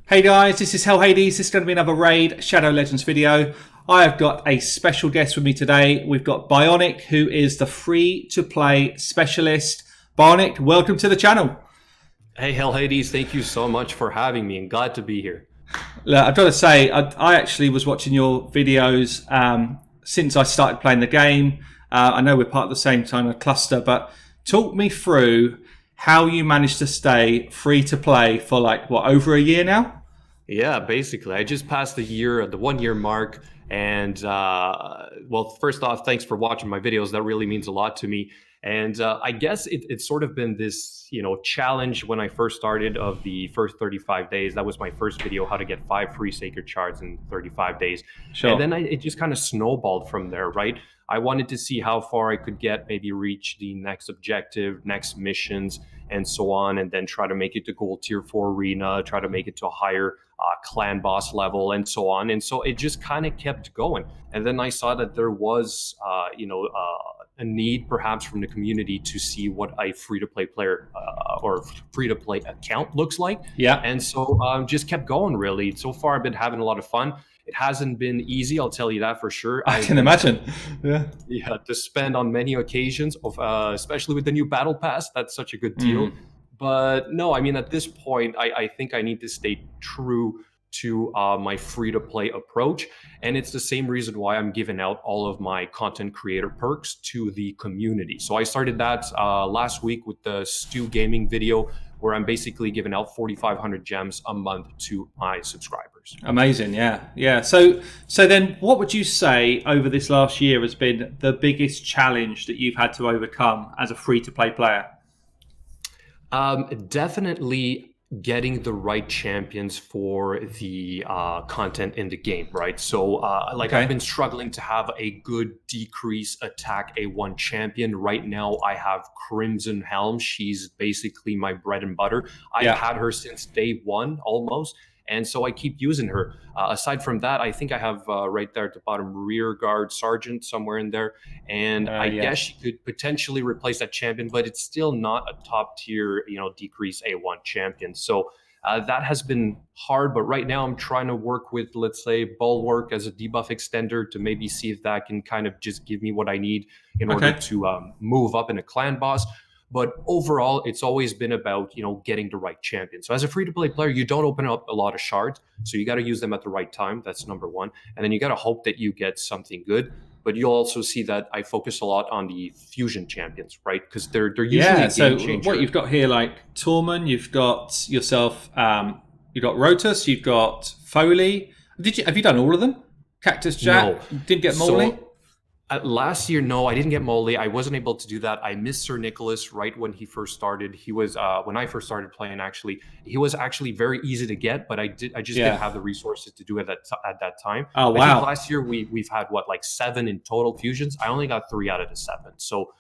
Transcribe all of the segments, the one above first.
Hey guys, this is Hell Hades. This is going to be another Raid Shadow Legends video. I have got a special guest with me today. We've got Bionic, who is the free-to-play specialist. Bionic, welcome to the channel. Hey Hell Hades, thank you so much for having me and glad to be here. Look, I've got to say, I actually was watching your videos since I started playing the game. I know we're part of the same kind of cluster, but talk me through how you managed to stay free-to-play for over a year now? Yeah, basically. I just passed the 1 year mark. And well, first off, thanks for watching my videos. That really means a lot to me. And I guess it's sort of been this, challenge when I first started of the first 35 days. That was my first video, how to get 5 free sacred shards in 35 days. Sure. And then it just kind of snowballed from there, right? I wanted to see how far I could get, maybe reach the next objective, next missions, and so on, and then try to make it to gold tier 4 arena, try to make it to a higher clan boss level, and so on. And so it just kind of kept going. And then I saw that there was, a need perhaps from the community to see what a free-to-play player or free-to-play account looks like. Yeah. And so just kept going, really. So far, I've been having a lot of fun. It hasn't been easy, I'll tell you that for sure. I can imagine. Yeah, to spend on many occasions, especially with the new battle pass. That's such a good deal. But no, I mean, at this point, I think I need to stay true to my free-to-play approach. And it's the same reason why I'm giving out all of my content creator perks to the community. So I started that last week with the Stu Gaming video, where I'm basically giving out 4,500 gems a month to my subscribers. Amazing, yeah. So then what would you say over this last year has been the biggest challenge that you've had to overcome as a free-to-play player? Definitely getting the right champions for the content in the game, right? So I've been struggling to have a good decrease attack A1 champion. Right now I have Crimson Helm. She's basically my bread and butter. I've had her since day one almost. And so I keep using her. Aside from that, I think I have right there at the bottom, Rear Guard Sergeant somewhere in there. And I guess she could potentially replace that champion, but it's still not a top tier, decrease A1 champion. So that has been hard. But right now I'm trying to work with, let's say, Bulwark as a debuff extender to maybe see if that can kind of just give me what I need in order to move up in a clan boss. But overall, it's always been about, getting the right champion. So as a free-to-play player, you don't open up a lot of shards. So you got to use them at the right time. That's number one. And then you got to hope that you get something good. But you'll also see that I focus a lot on the fusion champions, right? Because they're usually a game changer. What you've got here, like Tormund, you've got yourself, you've got Rotus, you've got Foley. Have you done all of them? Cactus Jack? No. Didn't get Molly? Last year, no, I didn't get Molly. I wasn't able to do that. I missed Sir Nicholas right when he first started. He was when I first started playing. Actually, he was actually very easy to get, but I just didn't have the resources to do it at that time. Oh wow! I think last year we've had 7 in total fusions. I only got 3 out of the 7. So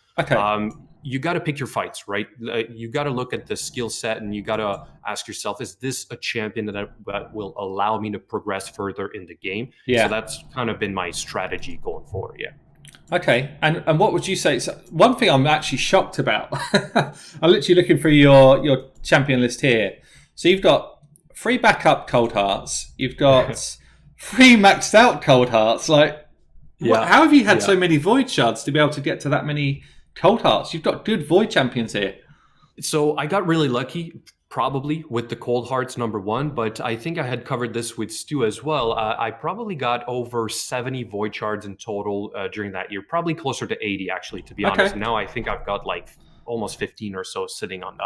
you got to pick your fights, right? You got to look at the skill set and you got to ask yourself, is this a champion that will allow me to progress further in the game? Yeah. So that's kind of been my strategy going forward. Yeah. Okay, and what would you say? So one thing I'm actually shocked about, I'm literally looking through your champion list here. So you've got 3 backup Cold Hearts, you've got 3 maxed out Cold Hearts. How have you had so many Void Shards to be able to get to that many Cold Hearts? You've got good Void champions here. So I got really lucky, probably with the Cold Hearts number 1, but I think I had covered this with Stu as well. I probably got over 70 Void Shards in total during that year, probably closer to 80 actually, to be honest. Now I think I've got almost 15 or so sitting on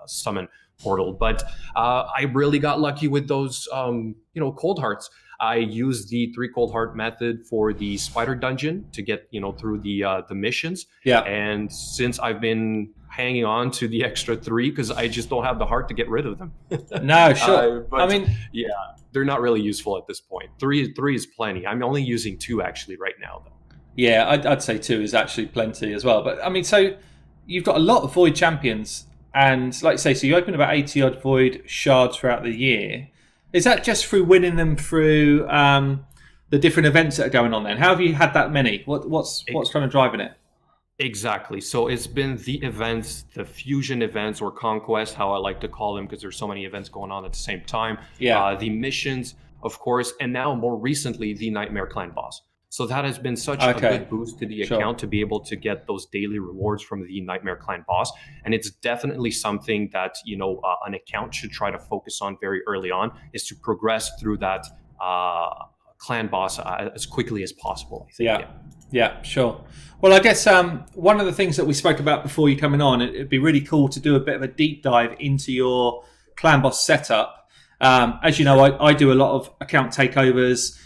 Summon Portal, but I really got lucky with those Cold Hearts. I used the 3 Cold Heart method for the Spider Dungeon to get through the missions. Yeah, and since I've been hanging on to the extra 3 because I just don't have the heart to get rid of them. No, sure. But they're not really useful at this point. 3 is plenty. I'm only using 2 actually right now, though. Yeah, I'd say 2 is actually plenty as well. But I mean, so you've got a lot of Void champions, and like you say, so you open about 80 odd Void shards throughout the year. Is that just through winning them through the different events that are going on? Then how have you had that many? What's kind of driving it? Exactly. So it's been the events, the fusion events or conquest, how I like to call them, because there's so many events going on at the same time. Yeah. The missions, of course, and now more recently, the Nightmare Clan boss. So that has been such a Okay. good boost to the Sure. account to be able to get those daily rewards from the Nightmare Clan boss. And it's definitely something that, an account should try to focus on very early on, is to progress through that clan boss as quickly as possible, I think. Yeah. Yeah, sure. Well, I guess one of the things that we spoke about before you coming on, it'd be really cool to do a bit of a deep dive into your clan boss setup. As you know, I do a lot of account takeovers,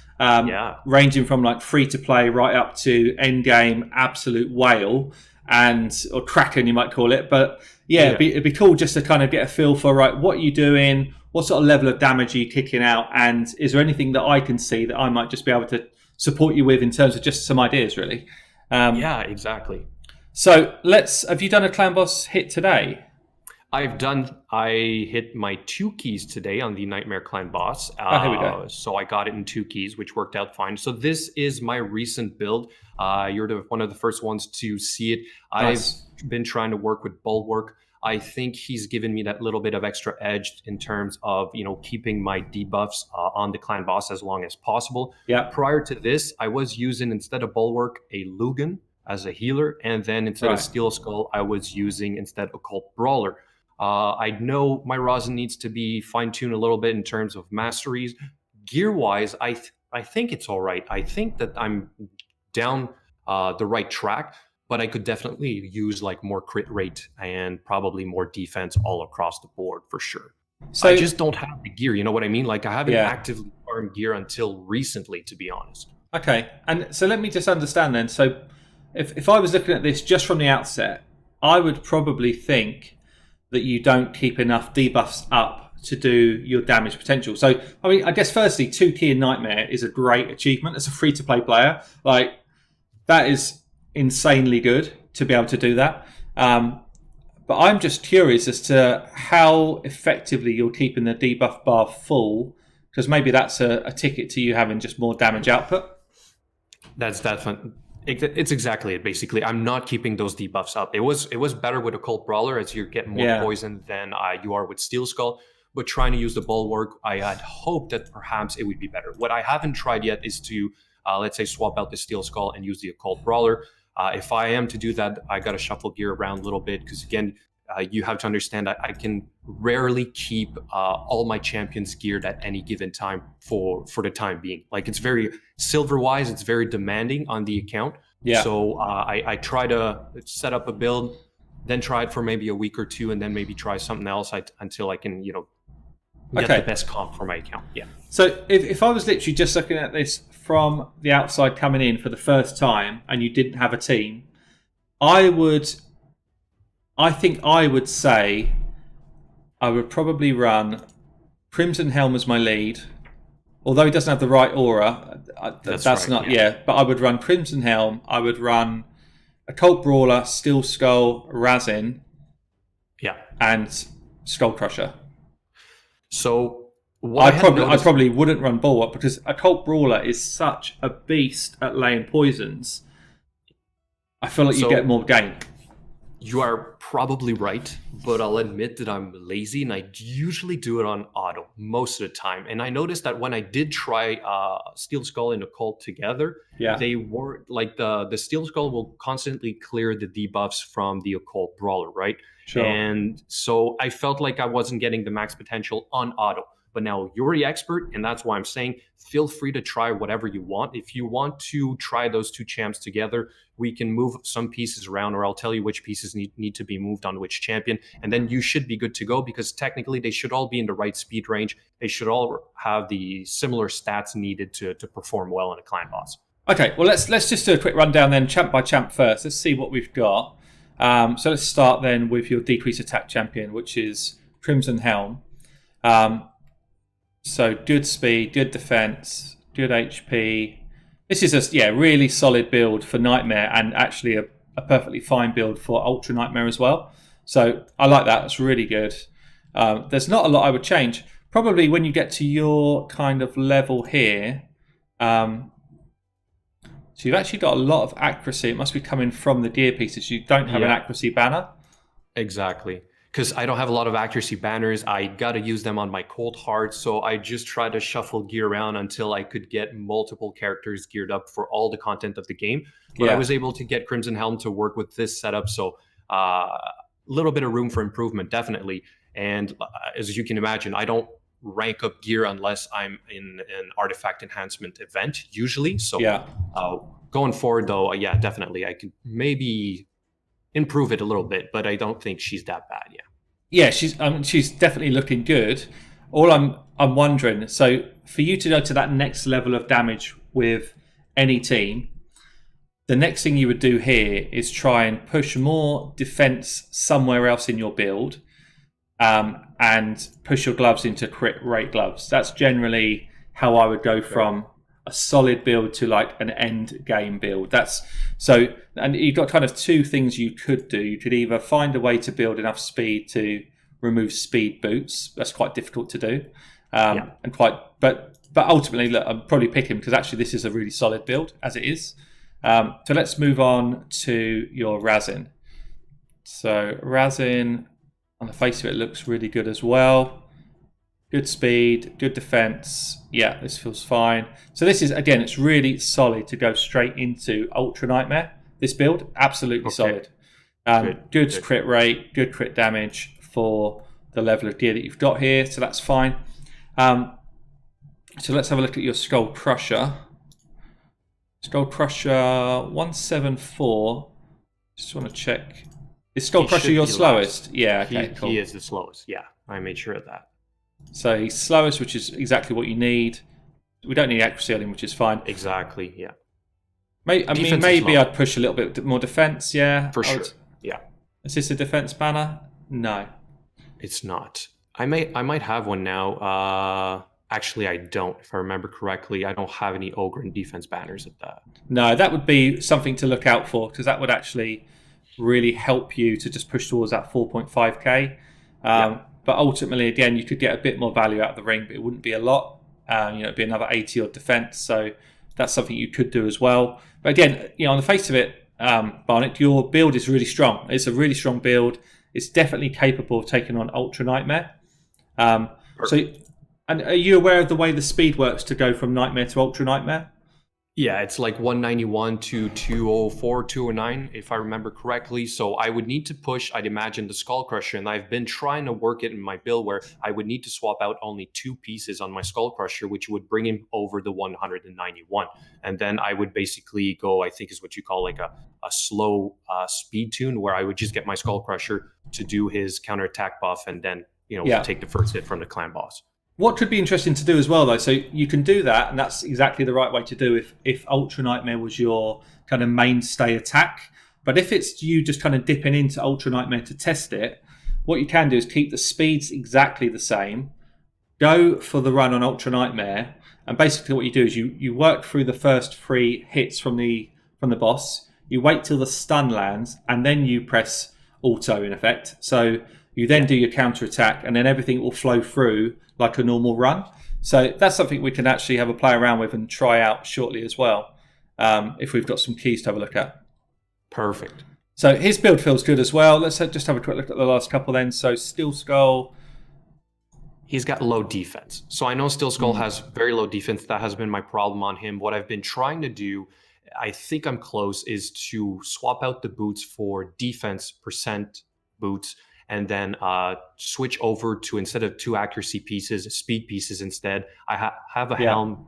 ranging from like free to play right up to end game absolute whale or Kraken, you might call it. But it'd be cool just to kind of get a feel for what are you doing, what sort of level of damage are you kicking out, and is there anything that I can see that I might just be able to support you with in terms of just some ideas, really. Exactly. So have you done a clan boss hit today? I hit my 2 keys today on the Nightmare Clan boss. Here we go. So I got it in 2 keys, which worked out fine. So this is my recent build. You're one of the first ones to see it. Nice. I've been trying to work with Bulwark. I think he's given me that little bit of extra edge in terms of, keeping my debuffs on the clan boss as long as possible. Yeah. Prior to this, I was using, instead of Bulwark, a Lugan as a healer. And then instead of Steel Skull, I was using instead Occult Brawler. I know my rosin needs to be fine-tuned a little bit in terms of masteries. Gear-wise, I think it's all right. I think that I'm down the right track, but I could definitely use like more crit rate and probably more defense all across the board for sure. So I just don't have the gear, you know what I mean? Like I haven't actively farmed gear until recently, to be honest. Okay, and so let me just understand then. So if I was looking at this just from the outset, I would probably think that you don't keep enough debuffs up to do your damage potential. So, I mean, I guess firstly, 2 key in Nightmare is a great achievement as a free-to-play player. Like, that is insanely good to be able to do that. But I'm just curious as to how effectively you're keeping the debuff bar full, because maybe that's a ticket to you having just more damage output. That's fun. It's exactly it. Basically, I'm not keeping those debuffs up. It was better with Occult Brawler, as you get more poison than you are with Steel Skull. But trying to use the Bulwark, I had hoped that perhaps it would be better. What I haven't tried yet is to, let's say, swap out the Steel Skull and use the Occult Brawler. If I am to do that, I got to shuffle gear around a little bit because, again, you have to understand that I can rarely keep all my champions geared at any given time for the time being. Like, it's very silver-wise, it's very demanding on the account. Yeah. So I try to set up a build, then try it for maybe a week or two, and then maybe try something else until I can, get the best comp for my account. Yeah. So if I was literally just looking at this from the outside coming in for the first time and you didn't have a team, I think I would say I would probably run Crimson Helm as my lead, although he doesn't have the right aura. That's right, not, but I would run Crimson Helm. I would run Occult Brawler, Steel Skull, Razin, and Skull Crusher. So I probably wouldn't run Bulwark because Occult Brawler is such a beast at laying poisons. I feel like you get more game. You are probably right, but I'll admit that I'm lazy and I usually do it on auto most of the time. And I noticed that when I did try Steel Skull and Occult together, they were like the Steel Skull will constantly clear the debuffs from the Occult Brawler, right? Sure. And so I felt like I wasn't getting the max potential on auto. But now you're the expert, and that's why I'm saying feel free to try whatever you want. If you want to try those 2 champs together, we can move some pieces around, or I'll tell you which pieces need to be moved on which champion, and then you should be good to go because technically they should all be in the right speed range. They should all have the similar stats needed to perform well in a clan boss. Okay, well let's just do a quick rundown then, champ by champ first. Let's see what we've got. So let's start then with your decrease attack champion, which is Crimson Helm. So good speed, good defense, good HP. This is a really solid build for Nightmare and actually a perfectly fine build for Ultra Nightmare as well. So I like that. It's really good. There's not a lot I would change. Probably when you get to your kind of level here, So you've actually got a lot of accuracy. It must be coming from the gear pieces. You don't have an accuracy banner. Exactly. Because I don't have a lot of accuracy banners. I got to use them on my cold heart. So I just try to shuffle gear around until I could get multiple characters geared up for all the content of the game. But I was able to get Crimson Helm to work with this setup. So a little bit of room for improvement, definitely. And as you can imagine, I don't rank up gear unless I'm in an artifact enhancement event usually. So going forward, though, definitely. I could maybe improve it a little bit, but I don't think she's that bad. She's definitely looking good. All I'm wondering, so for you to go to that next level of damage with any team, the next thing you would do here is try and push more defense somewhere else in your build, and push your gloves into crit rate gloves. That's generally how I would go from a solid build to like an end game build. And you've got kind of two things you could do. You could either find a way to build enough speed to remove speed boots. That's quite difficult to do, but ultimately, look, I'm probably picking because actually this is a really solid build as it is. So let's move on to your Razin. So Razin, on the face of it, looks really good as well. Good speed, good defense. Yeah, this feels fine. So this is, again, it's really solid to go straight into Ultra Nightmare. This build, absolutely solid. Good crit rate, good crit damage for the level of gear that you've got here. So that's fine. So let's have a look at your Skull Crusher. Skull Crusher 174. Just want to check. Is Skull Crusher your slowest? Last. Yeah, okay, cool. He is the slowest. Yeah, I made sure of that. So he's slowest, which is exactly what you need. We don't need accuracy on him, which is fine. Exactly, yeah. Maybe I'd push a little bit more defense, yeah. For sure, yeah. Is this a defense banner? No. It's not. I might have one now. Actually, I don't. If I remember correctly, I don't have any Ogren defense banners at that. No, that would be something to look out for, because that would actually really help you to just push towards that 4.5k. But ultimately, again, you could get a bit more value out of the ring, but it wouldn't be a lot. It'd be another 80 odd defense. So that's something you could do as well. But again, on the face of it, Bionic, your build is really strong. It's a really strong build. It's definitely capable of taking on Ultra Nightmare. And are you aware of the way the speed works to go from Nightmare to Ultra Nightmare? Yeah, it's like 191 to 204, 209, if I remember correctly. So I would need to push, I'd imagine, the Skull Crusher. And I've been trying to work it in my build where I would need to swap out only 2 pieces on my Skull Crusher, which would bring him over the 191. And then I would basically go, I think is what you call like a slow speed tune, where I would just get my Skull Crusher to do his counterattack buff and then, take the first hit from the clan boss. What could be interesting to do as well, though, so you can do that, and that's exactly the right way to do if Ultra Nightmare was your kind of mainstay attack. But if it's you just kind of dipping into Ultra Nightmare to test it, what you can do is keep the speeds exactly the same, go for the run on Ultra Nightmare, and basically what you do is you work through the first 3 hits from the boss, you wait till the stun lands, and then you press auto in effect. So you then do your counter attack, and then everything will flow through like a normal run. So that's something we can actually have a play around with and try out shortly as well, if we've got some keys to have a look at. Perfect. So his build feels good as well. Let's just have a quick look at the last couple then. So Steel Skull. He's got low defense. So I know Steel Skull has very low defense. That has been my problem on him. What I've been trying to do, I think I'm close, is to swap out the boots for defense percent boots, and then switch over to, instead of 2 accuracy pieces, speed pieces instead. I have a helm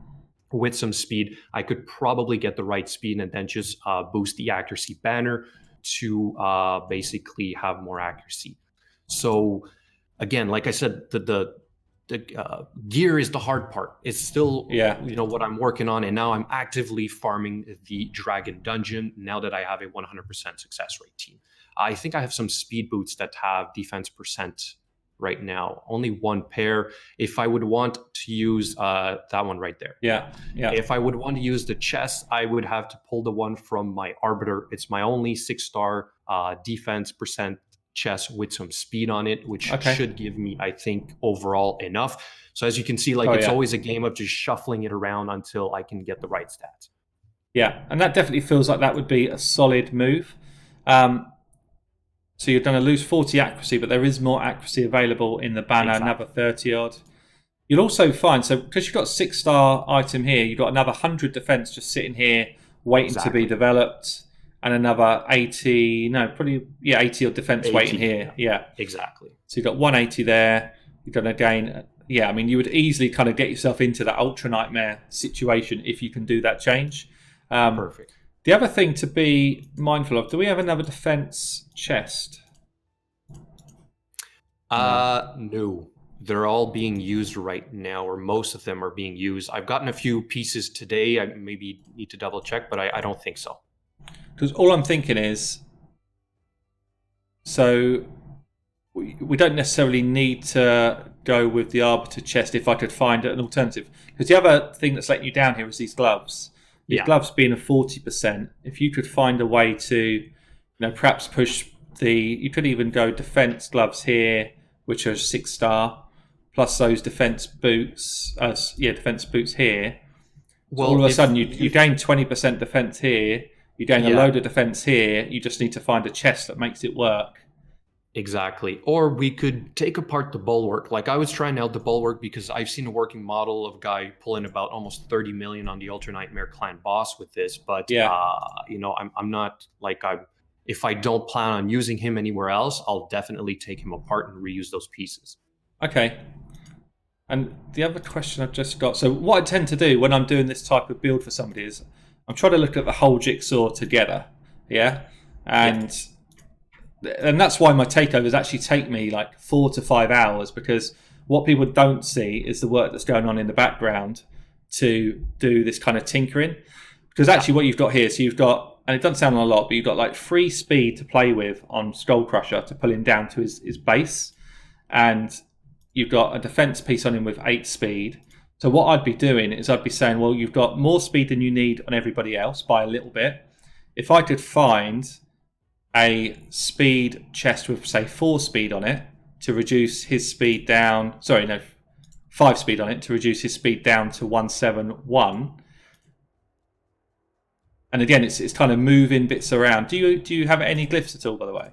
with some speed. I could probably get the right speed and then just boost the accuracy banner to basically have more accuracy. So again, like I said, the gear is the hard part. It's still what I'm working on, and now I'm actively farming the Dragon Dungeon now that I have a 100% success rate team. I think I have some speed boots that have defense percent right now. Only 1 pair. If I would want to use that one right there. Yeah. If I would want to use the chest, I would have to pull the one from my Arbiter. It's my only 6-star defense percent chest with some speed on it, which should give me, I think, overall enough. So as you can see, it's always a game of just shuffling it around until I can get the right stats. Yeah, and that definitely feels like that would be a solid move. Um, so you're going to lose 40 accuracy, but there is more accuracy available in the banner, another 30 odd. You'll also find, so because you've got a 6-star item here, you've got another 100 defense just sitting here waiting to be developed, and another 80, no, probably, 80 odd defense 80, waiting here. Yeah. Exactly. So you've got 180 there. You're going to gain, I mean, you would easily kind of get yourself into that Ultra Nightmare situation if you can do that change. Perfect. The other thing to be mindful of, do we have another defense chest? No. They're all being used right now, or most of them are being used. I've gotten a few pieces today. I maybe need to double check, but I don't think so. Because all I'm thinking is, so we don't necessarily need to go with the Arbiter chest if I could find an alternative. Because the other thing that's letting you down here is these gloves. These gloves being a 40%. If you could find a way to, perhaps push you could even go defense gloves here, which are 6-star, plus those defense boots. Defense boots here. Well, all of a sudden you gain 20% defense here. You gain a load of defense here. You just need to find a chest that makes it work. Exactly. Or we could take apart the bulwark. Like I was trying out the bulwark because I've seen a working model of a guy pulling about almost 30 million on the Ultra Nightmare Clan boss with this. But, I'm not like if I don't plan on using him anywhere else, I'll definitely take him apart and reuse those pieces. Okay. And the other question I've just got, so what I tend to do when I'm doing this type of build for somebody is I'm trying to look at the whole jigsaw together. Yeah. And that's why my takeovers actually take me like 4 to 5 hours, because what people don't see is the work that's going on in the background to do this kind of tinkering. Because actually what you've got here, so you've got, and it doesn't sound a lot, but you've got like 3 speed to play with on Skull Crusher to pull him down to his base. And you've got a defense piece on him with 8 speed. So what I'd be doing is I'd be saying, well, you've got more speed than you need on everybody else by a little bit. If I could find a speed chest with, say, 4 speed on it to reduce his speed down, 5 speed on it to reduce his speed down to 171. And again, it's kind of moving bits around. Do you have any glyphs at all, by the way?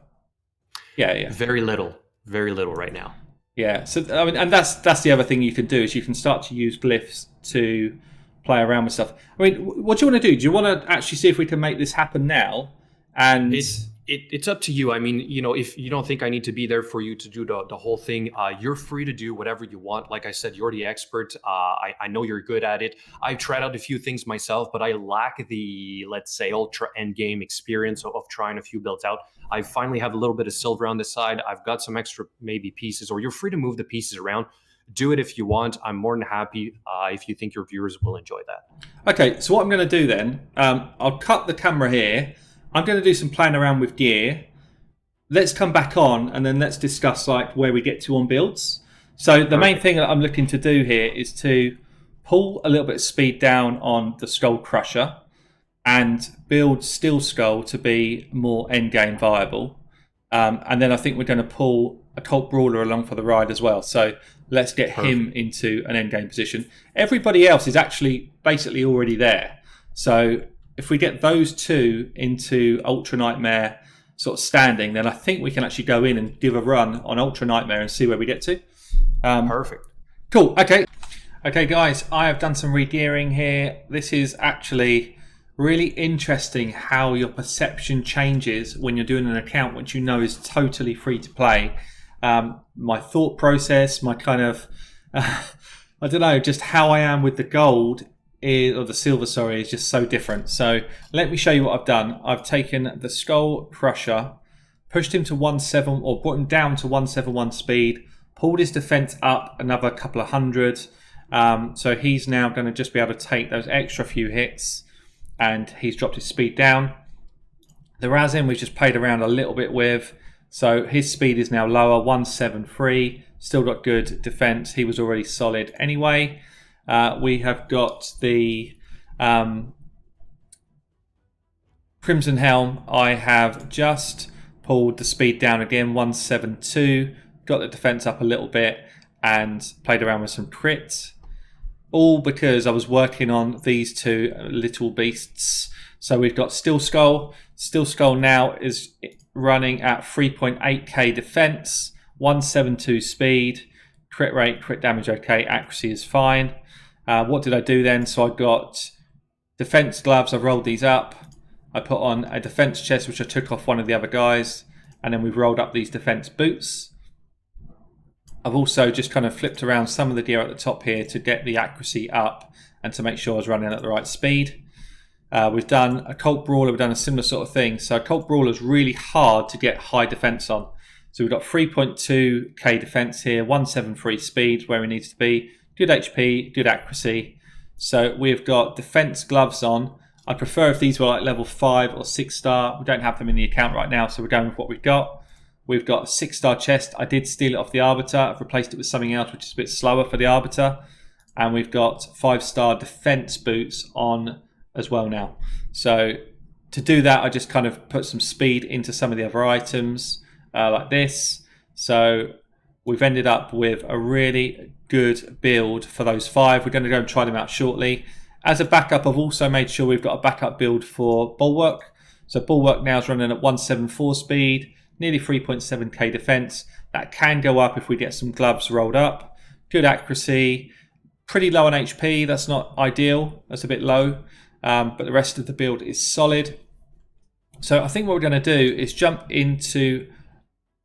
Yeah. Very little right now. Yeah, so I mean, and that's the other thing you can do is you can start to use glyphs to play around with stuff. I mean, what do you want to do? Do you want to actually see if we can make this happen now? And it's up to you. I mean, if you don't think I need to be there for you to do the whole thing, you're free to do whatever you want. Like I said, you're the expert. I know you're good at it. I've tried out a few things myself, but I lack the, let's say, ultra end game experience of trying a few builds out. I finally have a little bit of silver on this side. I've got some extra maybe pieces, or you're free to move the pieces around. Do it if you want. I'm more than happy if you think your viewers will enjoy that. Okay, so what I'm going to do then, I'll cut the camera here. I'm going to do some playing around with gear. Let's come back on and then let's discuss like where we get to on builds. So the main thing that I'm looking to do here is to pull a little bit of speed down on the Skull Crusher and build Steel Skull to be more endgame viable. And then I think we're going to pull a Cult Brawler along for the ride as well. So let's get him into an endgame position. Everybody else is actually basically already there. So if we get those 2 into Ultra Nightmare sort of standing, then I think we can actually go in and give a run on Ultra Nightmare and see where we get to. Perfect. Cool. Okay, guys, I have done some re-gearing here. This is actually really interesting how your perception changes when you're doing an account which you know is totally free to play. My thought process, my kind of, I don't know, just how I am with the gold or the silver, is just so different. So let me show you what I've done. I've taken the Skull Crusher, pushed him to 171, or brought him down to 171 speed, pulled his defense up another couple of hundred. So he's now going to just be able to take those extra few hits, and he's dropped his speed down. The Razin we've just played around a little bit with, so his speed is now lower, 173. Still got good defense. He was already solid anyway. We have got the Crimson Helm. I have just pulled the speed down again, 172. Got the defense up a little bit and played around with some crits. all because I was working on these two little beasts. So we've got Steel Skull. Steel Skull now is running at 3.8k defense, 172 speed, crit rate, crit damage okay, accuracy is fine. What did I do then? So I got defense gloves, I rolled these up. I put on a defense chest, which I took off one of the other guys, and then we've rolled up these defense boots. I've also just kind of flipped around some of the gear at the top here to get the accuracy up and to make sure I was running at the right speed. We've done a Colt Brawler, we've done a similar sort of thing. So Colt Brawler is really hard to get high defense on. So we've got 3.2k defense here, 173 speed where we need to be, good HP, good accuracy. So we've got defense gloves on. I prefer if these were like level 5 or 6 star. We don't have them in the account right now, so we're going with what we've got. We've got a 6-star chest. I did steal it off the Arbiter. I've replaced it with something else which is a bit slower for the Arbiter. And we've got 5-star defense boots on as well now. So to do that, I just kind of put some speed into some of the other items like this. So we've ended up with a really good build for those 5. We're going to go and try them out shortly. As a backup, I've also made sure we've got a backup build for Bulwark. So Bulwark now is running at 174 speed, nearly 3.7k defense. That can go up if we get some gloves rolled up. Good accuracy, pretty low on HP. That's not ideal. That's a bit low. But the rest of the build is solid. So I think what we're going to do is jump into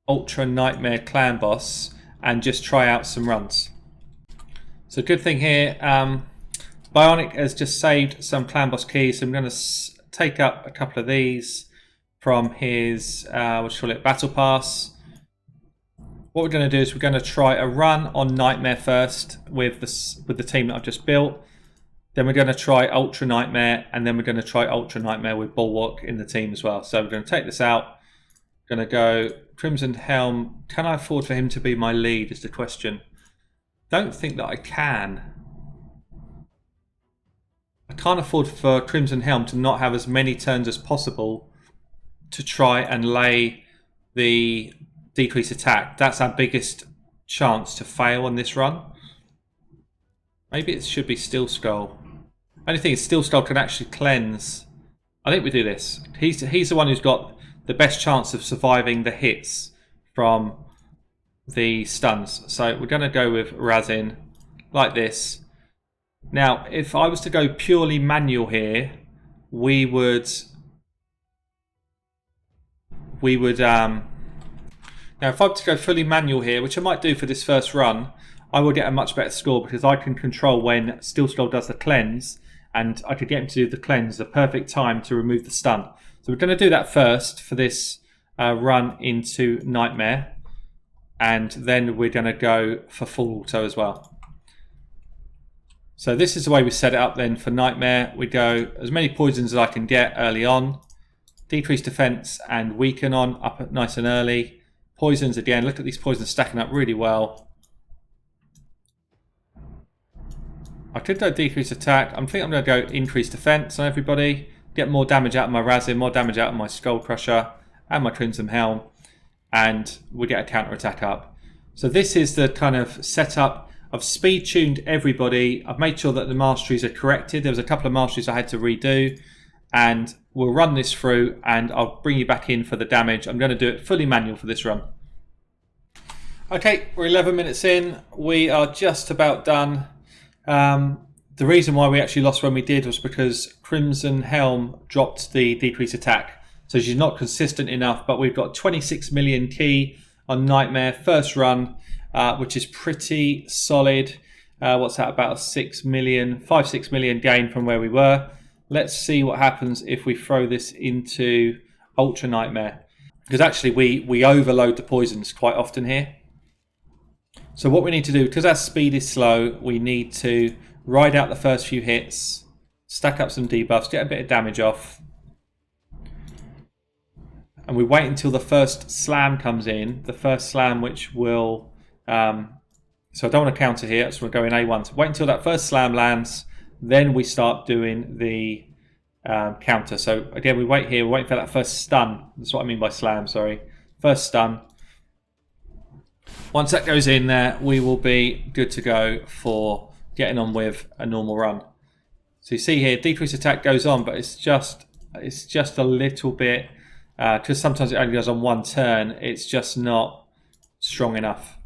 Ultra Nightmare Clan Boss and just try out some runs. So good thing here, Bionic has just saved some Clan Boss keys. So I'm going to take up a couple of these from his, what do you call it, Battle Pass. What we're going to do is we're going to try a run on Nightmare first with the team that I've just built. Then we're going to try Ultra Nightmare, and then we're going to try Ultra Nightmare with Bulwark in the team as well. So we're going to take this out. Going to go Crimson Helm. Can I afford for him to be my lead is the question. Don't think that I can. I can't afford for Crimson Helm to not have as many turns as possible to try and lay the decrease attack. That's our biggest chance to fail on this run. Maybe it should be Steel Skull. Only thing is Steel Skull can actually cleanse. I think we do this. He's the one who's got the best chance of surviving the hits from the stuns. So we're going to go with Razin like this. Now, if I was to go purely manual here, we would now if I were to go fully manual here, which I might do for this first run, I will get a much better score because I can control when Steel Skull does the cleanse, and I could get him to do the cleanse, the perfect time to remove the stun. So we're going to do that first for this run into Nightmare, and then we're going to go for full auto as well. So this is the way we set it up then for Nightmare. We go as many poisons as I can get early on, decrease defense and weaken on up nice and early. Poisons again, look at these poisons stacking up really well. I could go decrease attack. I think I'm going to go increase defense on everybody. Get more damage out of my Razin, more damage out of my Skull Crusher and my Crimson Helm. And we get a counter attack up. So this is the kind of setup. I've speed tuned everybody. I've made sure that the masteries are corrected. There was a couple of masteries I had to redo. And we'll run this through and I'll bring you back in for the damage. I'm going to do it fully manual for this run. Okay, we're 11 minutes in. We are just about done. The reason why we actually lost when we did was because Crimson Helm dropped the decrease attack. So she's not consistent enough, but we've got 26 million key on Nightmare first run, which is pretty solid. What's that, about 5-6 million gain from where we were. Let's see what happens if we throw this into Ultra Nightmare. Because actually we overload the poisons quite often here. So what we need to do, because our speed is slow, we need to ride out the first few hits, stack up some debuffs, get a bit of damage off. And we wait until the first slam comes in. The first slam which will... so I don't want to counter here, so we'll go in A1. So wait until that first slam lands. Then we start doing the counter. So again, we wait here. We're waiting for that first stun. That's what I mean by slam, sorry. First stun. Once that goes in there, we will be good to go for getting on with a normal run. So you see here, decrease attack goes on, but it's just a little bit, because sometimes it only goes on one turn, it's just not strong enough.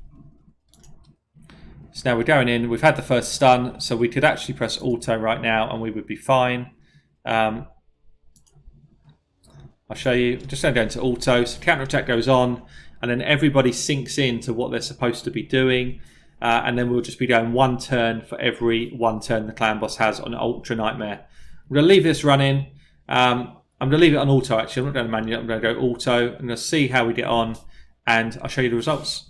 So now we're going in, we've had the first stun, so we could actually press auto right now and we would be fine. I'll show you, just going to go into auto, so counter attack goes on, and then everybody sinks into what they're supposed to be doing. And then we'll just be going one turn for every one turn the clan boss has on Ultra Nightmare. I'm going to leave this running. I'm going to leave it on auto actually. I'm not going to manual. I'm going to go auto. I'm going to see how we get on, and I'll show you the results.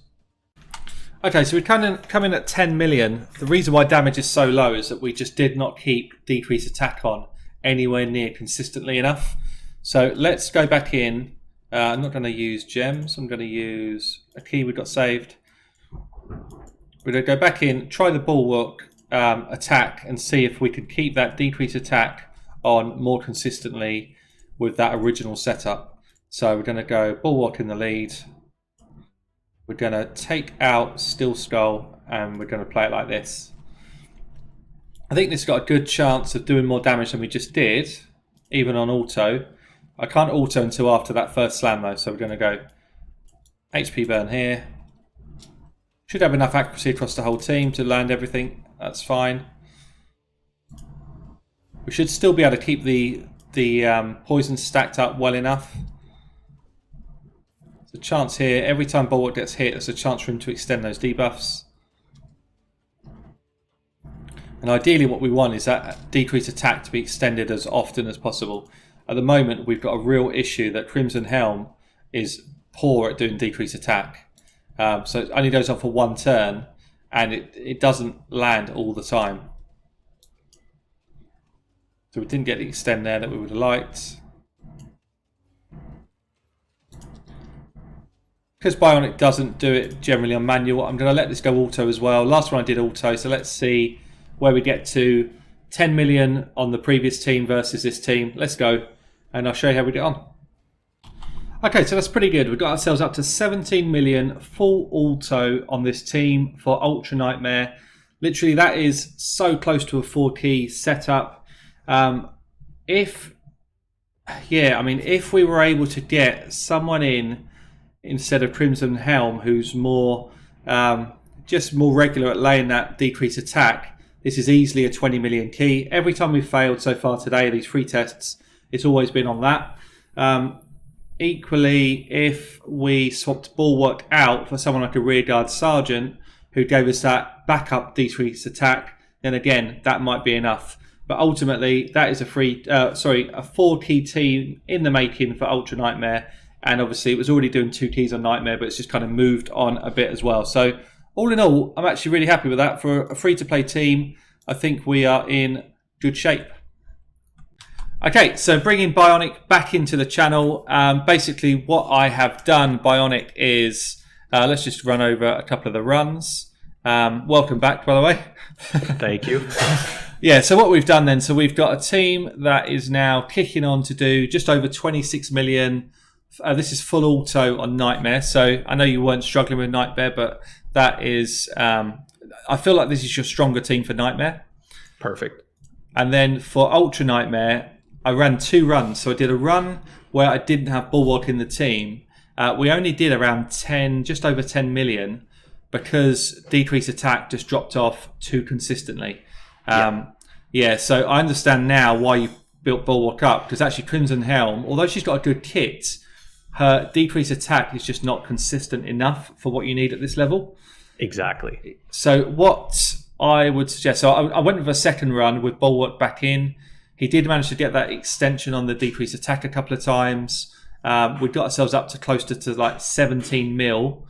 Okay, so we come in at 10 million. The reason why damage is so low is that we just did not keep decrease attack on anywhere near consistently enough. So let's go back in. I'm not going to use gems. I'm going to use a key we got saved. We're going to go back in, try the bulwark attack, and see if we can keep that decrease attack on more consistently with that original setup. So we're going to go bulwark in the lead. We're going to take out Steel Skull, and we're going to play it like this. I think this has got a good chance of doing more damage than we just did, even on auto. I can't auto until after that first slam though, so we're going to go HP burn here. Should have enough accuracy across the whole team to land everything. That's fine. We should still be able to keep the poison stacked up well enough. There's a chance here. Every time Bulwark gets hit, there's a chance for him to extend those debuffs. And ideally what we want is that decrease attack to be extended as often as possible. At the moment, we've got a real issue that Crimson Helm is poor at doing decrease attack. So it only goes on for one turn, and it doesn't land all the time. So we didn't get the extend there that we would have liked. Because Bionic doesn't do it generally on manual, I'm going to let this go auto as well. Last one I did auto, so let's see where we get to. 10 million on the previous team versus this team. Let's go, and I'll show you how we get on. Okay, so that's pretty good. We've got ourselves up to 17 million full auto on this team for Ultra Nightmare. Literally, that is so close to a 4-key setup. If we were able to get someone in instead of Crimson Helm, who's more just more regular at laying that decrease attack, this is easily a 20 million key. Every time we've failed so far today, these free tests, it's always been on that. Equally, if we swapped Bulwark out for someone like a Rearguard Sergeant who gave us that backup decrease attack, then again, that might be enough. But ultimately, that is a 4-key team in the making for Ultra Nightmare. And obviously, it was already doing 2 keys on Nightmare, but it's just kind of moved on a bit as well. So all in all, I'm actually really happy with that. For a free-to-play team, I think we are in good shape. Okay, so bringing Bionic back into the channel. Basically, what I have done, Bionic, is let's just run over a couple of the runs. Welcome back, by the way. Thank you. Yeah, so what we've done then, so we've got a team that is now kicking on to do just over 26 million. This is full auto on Nightmare. So I know you weren't struggling with Nightmare, but that is, I feel like this is your stronger team for Nightmare. Perfect. And then for Ultra Nightmare, I ran 2 runs. So I did a run where I didn't have Bulwark in the team. We only did around 10, just over 10 million, because decrease attack just dropped off too consistently. Yeah, so I understand now why you built Bulwark up, because actually Crimson Helm, although she's got a good kit, her decrease attack is just not consistent enough for what you need at this level. Exactly. So what I would suggest, so I went with a second run with Bulwark back in. He did manage to get that extension on the decrease attack a couple of times. We got ourselves up to closer to like 17 mil,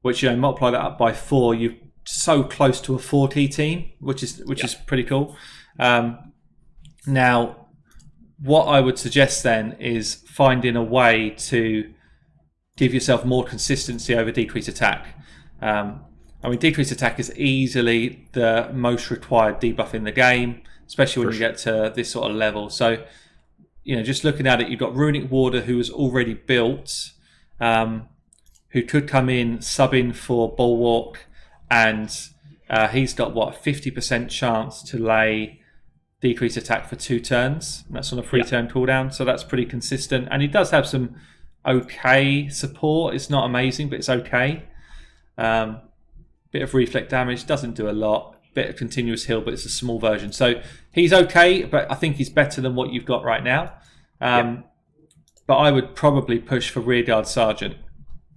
which, you know, multiply that up by 4, you're so close to a 4-key team, which is pretty cool. Now, what I would suggest then is finding a way to give yourself more consistency over decrease attack. I mean, decrease attack is easily the most required debuff in the game, especially when you get to this sort of level. So, you know, just looking at it, you've got Runic Warder, who was already built, who could come in, sub in for Bulwark, and He's got, what, a 50% chance to lay decrease attack for 2 turns. That's on a 3-turn cooldown, so that's pretty consistent. And he does have some okay support. It's not amazing, but it's okay. Bit of reflect damage, doesn't do a lot. Bit of continuous heal, but it's a small version. So he's okay, but I think he's better than what you've got right now. But I would probably push for Rearguard Sergeant.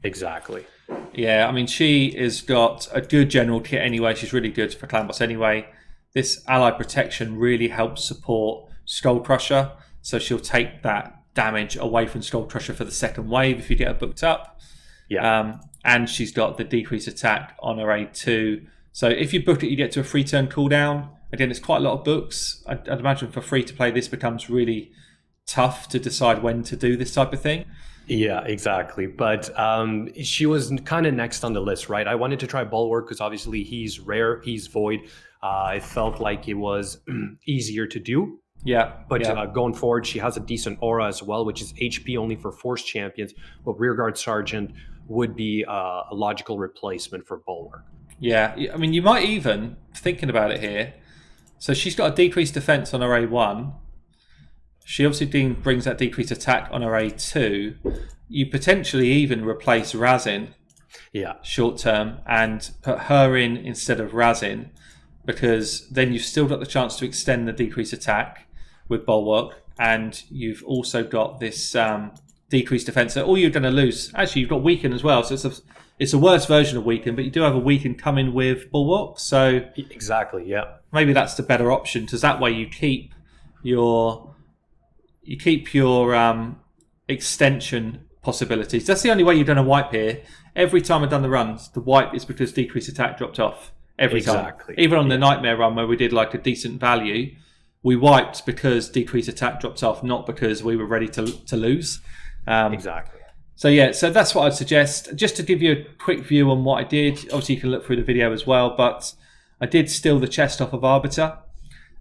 Exactly. Yeah, I mean, she has got a good general kit anyway. She's really good for Clan Boss anyway. This ally protection really helps support Skull Crusher, so she'll take that damage away from Skull Crusher for the second wave if you get her booked up. And she's got the decrease attack on her aid too. So if you book it, you get to a 3-turn cooldown. Again, it's quite a lot of books. I'd imagine for free to play, this becomes really tough to decide when to do this type of thing. Yeah, exactly. But she was kind of next on the list, right? I wanted to try Bulwark because obviously he's rare, he's void. I felt like it was easier to do. But going forward, she has a decent aura as well, which is HP only for Force champions. But Rearguard Sergeant would be a logical replacement for Bulwark. Yeah, I mean, you might even, thinking about it here, so she's got a decreased defense on her A1. She obviously brings that decreased attack on her A2. You potentially even replace Razin short term and put her in instead of Razin, because then you've still got the chance to extend the decreased attack with Bulwark, and you've also got this decreased defense. So all you're going to lose, actually, you've got Weaken as well. So it's a worse version of Weaken, but you do have a Weaken coming with Bulwark. So exactly, maybe that's the better option, because that way you keep your extension possibilities. That's the only way you've done a wipe here. Every time I've done the runs, the wipe is because decreased attack dropped off. Every time. Even on the Nightmare run where we did like a decent value, we wiped because decreased attack dropped off, not because we were ready to lose. Exactly. So that's what I'd suggest. Just to give you a quick view on what I did. Obviously, you can look through the video as well, but I did steal the chest off of Arbiter.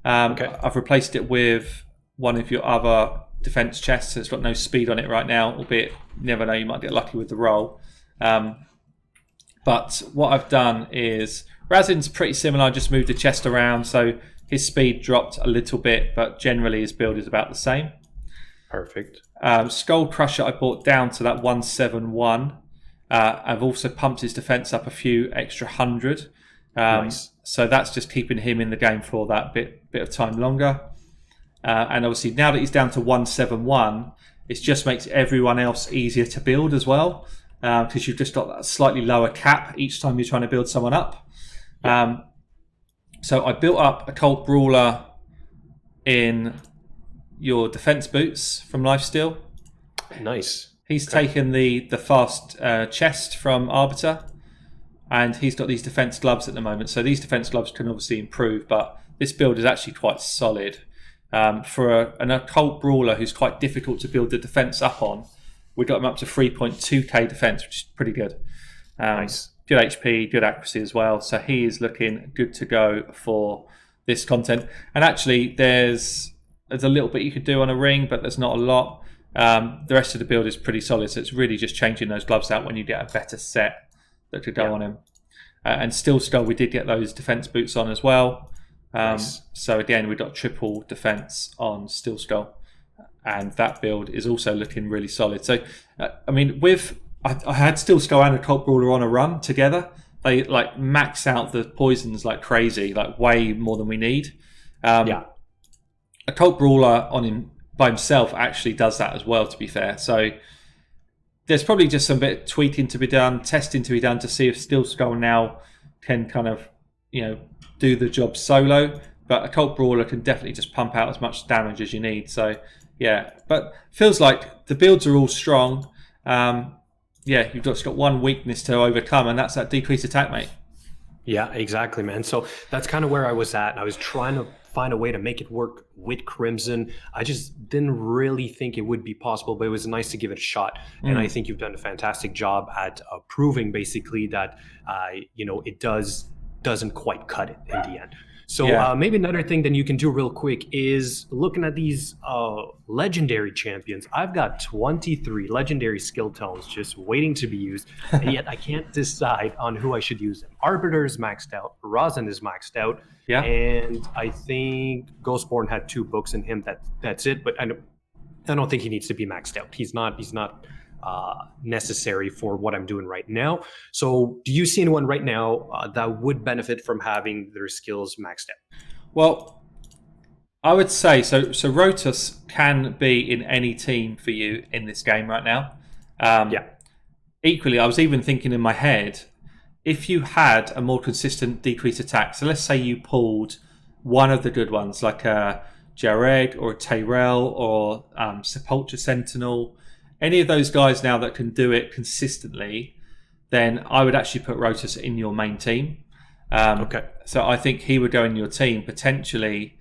I've replaced it with one of your other defense chests. It's got no speed on it right now, albeit you never know, you might get lucky with the roll. But what I've done is Razin's pretty similar. I just moved the chest around, so his speed dropped a little bit, but generally his build is about the same. Perfect. Skull Crusher I brought down to that 171. I've also pumped his defense up a few extra 100. Nice. So that's just keeping him in the game for that bit of time longer. And obviously now that he's down to 171, it just makes everyone else easier to build as well, because you've just got that slightly lower cap each time you're trying to build someone up. So I built up a Cult Brawler in your defense boots from Lifesteal. Nice. He's taken the fast chest from Arbiter, and he's got these defense gloves at the moment. So these defense gloves can obviously improve, but this build is actually quite solid. For an occult brawler who's quite difficult to build the defense up on, we got him up to 3.2k defense, which is pretty good. Nice. Good HP, good accuracy as well. So he is looking good to go for this content. And actually, there's a little bit you could do on a ring, but there's not a lot. The rest of the build is pretty solid, so it's really just changing those gloves out when you get a better set that could go on him. And Steel Skull, we did get those defense boots on as well. Nice. So again, we got triple defense on Steel Skull, and that build is also looking really solid. So, I mean, I had Steel Skull and a Cult Brawler on a run together. They like max out the poisons like crazy, like way more than we need. A Cult Brawler on him by himself actually does that as well, to be fair. So there's probably just some bit of tweaking to be done, testing to be done to see if Steel Skull now can kind of, do the job solo. But a Cult Brawler can definitely just pump out as much damage as you need. So yeah, but feels like the builds are all strong. You've just got one weakness to overcome, and that's that decreased attack, mate. Yeah, exactly, man. So that's kind of where I was at. I was trying to find a way to make it work with Crimson. I just didn't really think it would be possible, but it was nice to give it a shot. And I think you've done a fantastic job at proving basically that, it doesn't quite cut it in the end. So Yeah. maybe another thing that you can do real quick is looking at these legendary champions. I've got 23 legendary skill tones just waiting to be used, and yet I can't decide on who I should use them. Arbiter is maxed out, Rosin is maxed out, Yeah. and I think Ghostborn had 2 books in him. That's it. But I don't think he needs to be maxed out. He's not necessary for what I'm doing right now. So, do you see anyone right now that would benefit from having their skills maxed out? Well, I would say so. So Rotus can be in any team for you in this game right now. Yeah. Equally, I was even thinking in my head, if you had a more consistent decrease attack. So let's say you pulled one of the good ones, like a Jared or a Tyrell or Sepulchre Sentinel, any of those guys now that can do it consistently, then I would actually put Rotus in your main team. Okay. So I think he would go in your team potentially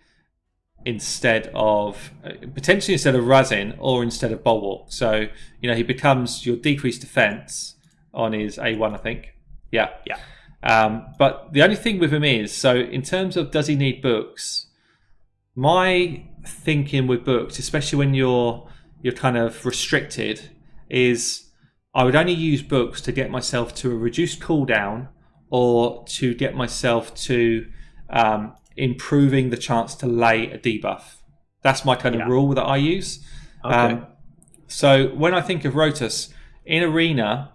instead of Razin or instead of Bulwark. So, he becomes your decreased defense on his A1, I think. Yeah. Yeah. But the only thing with him is, so in terms of does he need books, my thinking with books, especially when you're kind of restricted, is I would only use books to get myself to a reduced cooldown or to get myself to improving the chance to lay a debuff. That's my kind of rule that I use. Okay. So when I think of Rotus, in Arena,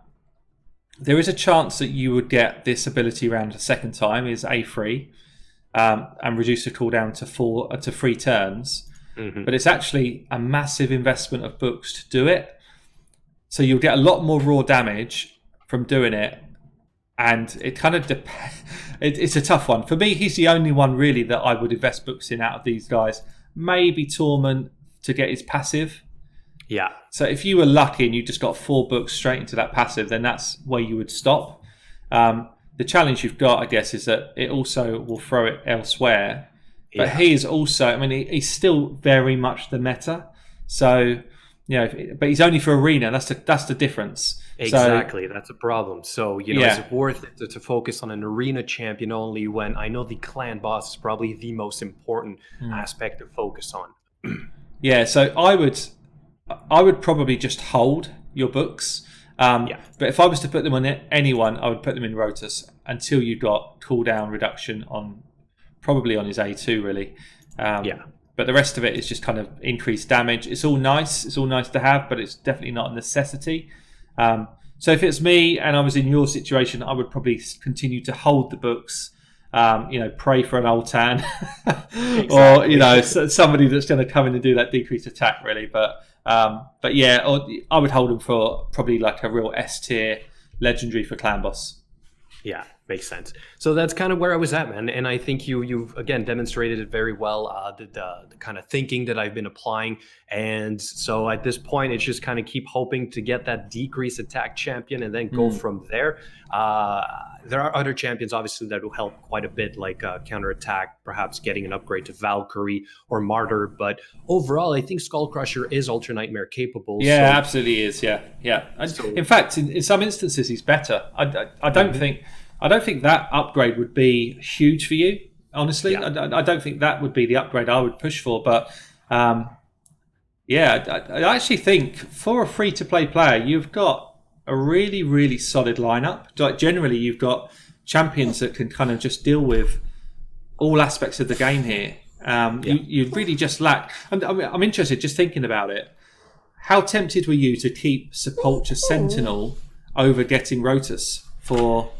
there is a chance that you would get this ability around a second time, is A3, and reduce the cooldown to 3 turns. Mm-hmm. But it's actually a massive investment of books to do it. So you'll get a lot more raw damage from doing it. And it kind of it's a tough one. For me, he's the only one really that I would invest books in out of these guys. Maybe Torment to get his passive. Yeah. So if you were lucky and you just got 4 books straight into that passive, then that's where you would stop. The challenge you've got, I guess, is that it also will throw it elsewhere. But he is also, he's still very much the meta. So, but he's only for Arena. That's the difference. Exactly. That's a problem. So, is it worth it to focus on an Arena champion only when I know the clan boss is probably the most important aspect to focus on? Yeah, so I would probably just hold your books. But if I was to put them on anyone, I would put them in Rotus until you got cooldown reduction probably on his A2 really. But the rest of it is just kind of increased damage. It's all nice. It's all nice to have, but it's definitely not a necessity. So if it's me and I was in your situation, I would probably continue to hold the books. Pray for an Ultan or somebody that's going to come in and do that decreased attack really. But yeah, or I would hold them for probably like a real S tier legendary for clan boss. Yeah, makes sense. So that's kind of where I was at, man. And I think you've again demonstrated it very well, the kind of thinking that I've been applying. And so at this point, it's just kind of keep hoping to get that decrease attack champion and then go from there. There are other champions, obviously, that will help quite a bit, like counterattack, perhaps getting an upgrade to Valkyrie or Martyr. But overall, I think Skullcrusher is Ultra Nightmare capable. Yeah, absolutely is. Yeah. So, in fact, in some instances, he's better. I don't think that upgrade would be huge for you. Honestly, I don't think that would be the upgrade I would push for. But I actually think for a free-to-play player, you've got a really, really solid lineup. Like generally, you've got champions that can kind of just deal with all aspects of the game here. You really just lack. I'm interested, just thinking about it. How tempted were you to keep Sepulchre Sentinel over getting Rotus for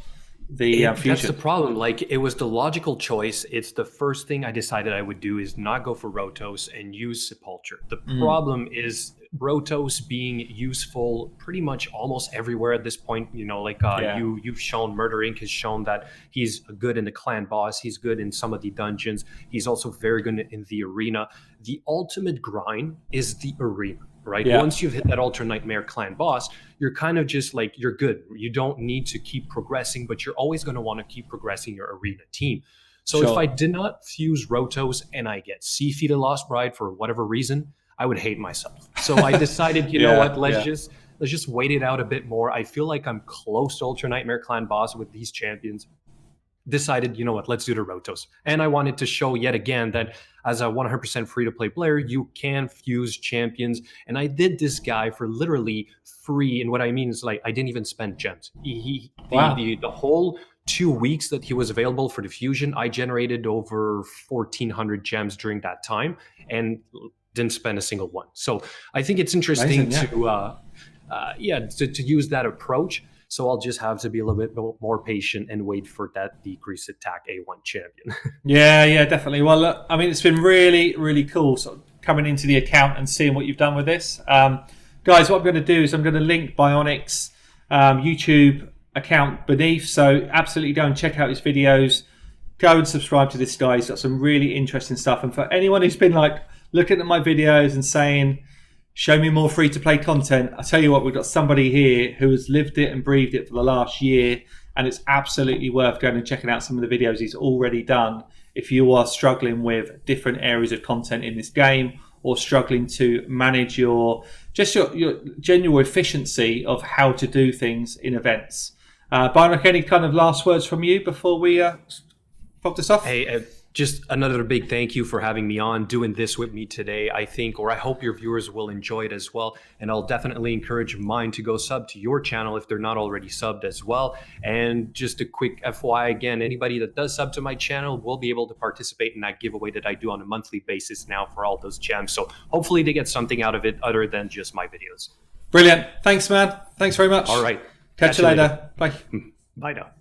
the future? That's the problem. Like, it was the logical choice. It's the first thing I decided I would do is not go for Rotos and use Sepulchre. The problem is Rotos being useful pretty much almost everywhere at this point. You've shown Murder Inc. has shown that he's good in the clan boss. He's good in some of the dungeons. He's also very good in the arena. The ultimate grind is the arena. Right. Yeah. Once you've hit that Ultra Nightmare clan boss, you're kind of just like, you're good. You don't need to keep progressing, but you're always going to want to keep progressing your arena team. So if I did not fuse Rotos and I get Seafeed a Lost Bride for whatever reason, I would hate myself. So I decided, you know what, let's just wait it out a bit more. I feel like I'm close to Ultra Nightmare clan boss with these champions. decided, you know what, let's do the Rotos. And I wanted to show yet again that as a 100% free-to-play player, you can fuse champions. And I did this guy for literally free. And what I mean is, like, I didn't even spend gems. The whole 2 weeks that he was available for the fusion, I generated over 1,400 gems during that time and didn't spend a single one. So I think it's interesting to use that approach. So I'll just have to be a little bit more patient and wait for that decrease attack A1 champion. Yeah, definitely. Well, look, I mean, it's been really, really cool sort of coming into the account and seeing what you've done with this. Guys, what I'm going to do is I'm going to link Bionics YouTube account beneath. So absolutely go and check out his videos. Go and subscribe to this guy. He's got some really interesting stuff. And for anyone who's been like looking at my videos and saying, show me more free-to-play content, I tell you what, we've got somebody here who has lived it and breathed it for the last year, and it's absolutely worth going and checking out some of the videos he's already done if you are struggling with different areas of content in this game or struggling to manage your general efficiency of how to do things in events. Bionic, any kind of last words from you before we pop this off? Hey, just another big thank you for having me on, doing this with me today. I think, or I hope your viewers will enjoy it as well. And I'll definitely encourage mine to go sub to your channel if they're not already subbed as well. And just a quick FYI again, anybody that does sub to my channel will be able to participate in that giveaway that I do on a monthly basis now for all those gems. So hopefully they get something out of it other than just my videos. Brilliant. Thanks, man. Thanks very much. All right. Catch you later. Bye. Bye now.